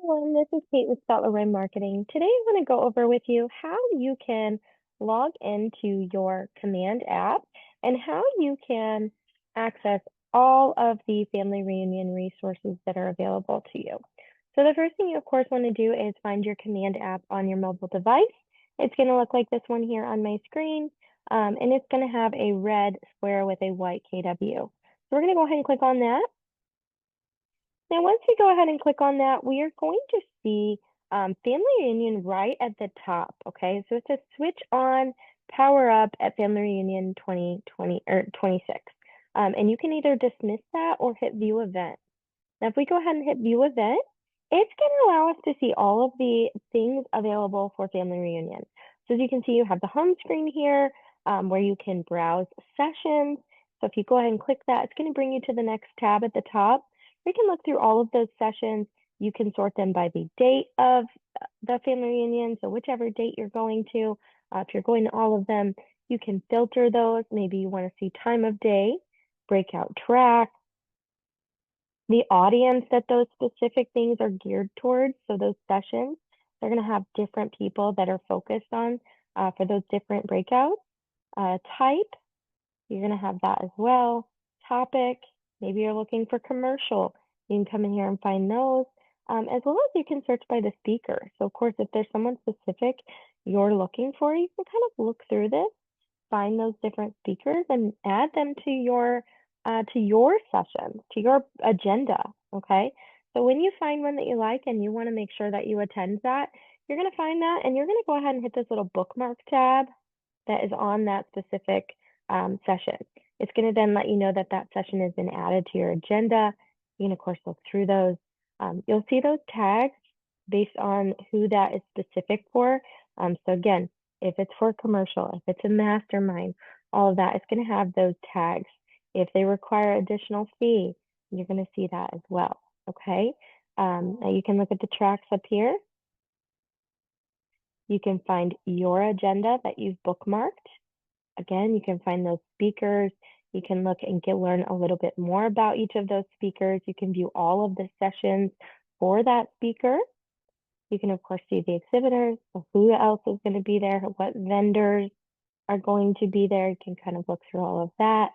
Everyone, this is Kate with Streamline Marketing. Today I want to go over with you how you can log into your Command app and how you can access all of the family reunion resources that are available to you. So the first thing you of course want to do is find your Command app on your mobile device. It's going to look like this one here on my screen, and it's going to have a red square with a white KW. So we're going to go ahead and click on that. Now, once we go ahead and click on that, we are going to see Family Reunion right at the top, okay? So it says switch on, power up at Family Reunion 2020 or 26. And you can either dismiss that or hit view event. Now, if we go ahead and hit view event, it's going to allow us to see all of the things available for Family Reunion. So as you can see, you have the home screen here where you can browse sessions. So if you go ahead and click that, it's going to bring you to the next tab at the top. We can look through all of those sessions. You can sort them by the date of the family reunion. So whichever date you're going to, if you're going to all of them, you can filter those. Maybe you want to see time of day, breakout track, the audience that those specific things are geared towards. So those sessions, they're going to have different people that are focused on for those different breakouts. Type, you're going to have that as well. Topic, maybe you're looking for commercial. You can come in here and find those, as well as you can search by the speaker. So of course, if there's someone specific you're looking for, you can kind of look through this, find those different speakers and add them to your sessions, to your agenda, okay? So when you find one that you like and you want to make sure that you attend that, you're going to find that and you're going to go ahead and hit this little bookmark tab that is on that specific session. It's going to then let you know that that session has been added to your agenda. You can, of course, look through those. You'll see those tags based on who that is specific for. So again, if it's for commercial, if it's a mastermind, all of that, it's going to have those tags. If they require additional fee, you're going to see that as well, okay? Now you can look at the tracks up here. You can find your agenda that you've bookmarked. Again, you can find those speakers. You can look and learn a little bit more about each of those speakers. You can view all of the sessions for that speaker. You can, of course, see the exhibitors, who else is going to be there, what vendors are going to be there. You can kind of look through all of that.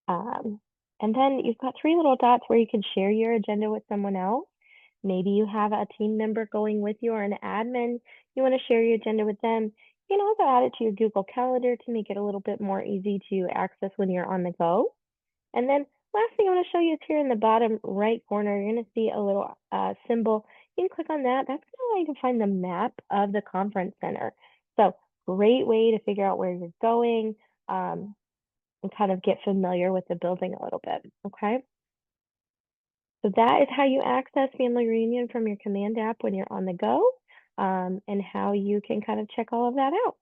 And then you've got three little dots where you can share your agenda with someone else. Maybe you have a team member going with you or an admin. You want to share your agenda with them. You can also add it to your Google Calendar to make it a little bit more easy to access when you're on the go. And then last thing I want to show you is here in the bottom right corner, you're going to see a little symbol. You can click on that. That's going to allow you to find the map of the conference center. So great way to figure out where you're going and kind of get familiar with the building a little bit, okay? So that is how you access Family Reunion from your Command app when you're on the go, and how you can kind of check all of that out.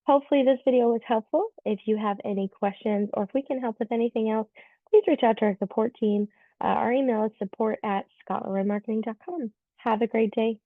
Hopefully this video was helpful. If you have any questions or if we can help with anything else, please reach out to our support team. Our email is support@scotlandmarketing.com. Have a great day.